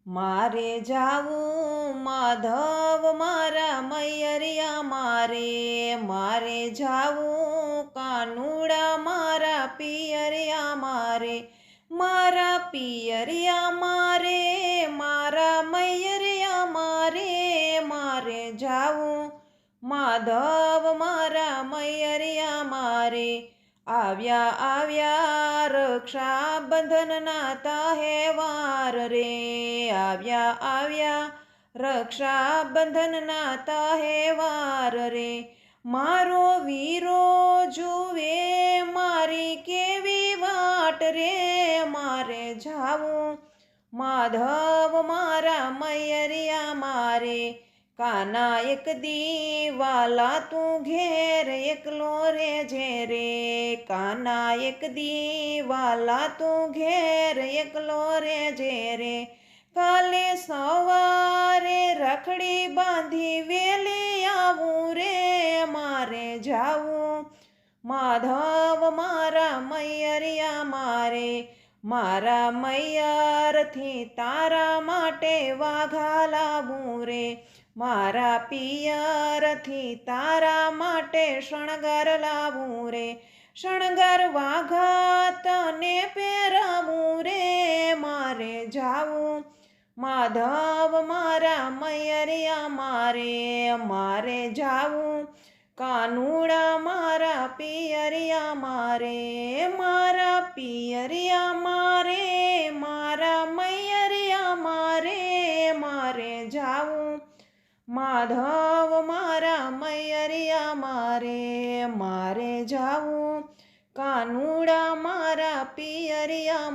મારે જાવું માધવ મારા મૈયરિયા મારે જાવું કાનુડા મારા પિયરિયા મારા પિયરિયા મારા મૈયરિયા મારે જાવું માધવ મારા મૈયરિયા આવ્યા રક્ષાબંધનના તહેવાર રે આવ્યા રક્ષાબંધનના તહેવાર રે મારો વીરો જુએ મારી કેવી વાટ રે મારે જાવું માધવ મારા મૈયરિયા કાના એક દી વાલા તું ઘેર એકલો રેજે રે કાના એક દી વાલા તું ઘેર એકલો રેજે રે કાલે સવારે રખડી બાંધી વેલી આવું રે મારે જાવું માધવ મારા મૈયરિયા મારા મૈયરથી તારા માટે વાઘા લાવું રે મારા પિયરથી તારા માટે શણગાર લાવું રે શણગાર વાઘા તને પહેરાવું રે મારે જાવું માધવ મારા મૈયરિયા મારે જાવું કાનુડા મારા પિયરિયા મારા પિયરિયા મારા મૈયરિયા મારે જાવું માધવ મારા મૈયરિયા મારે જાવું કાનુડા મારા પિયરિયા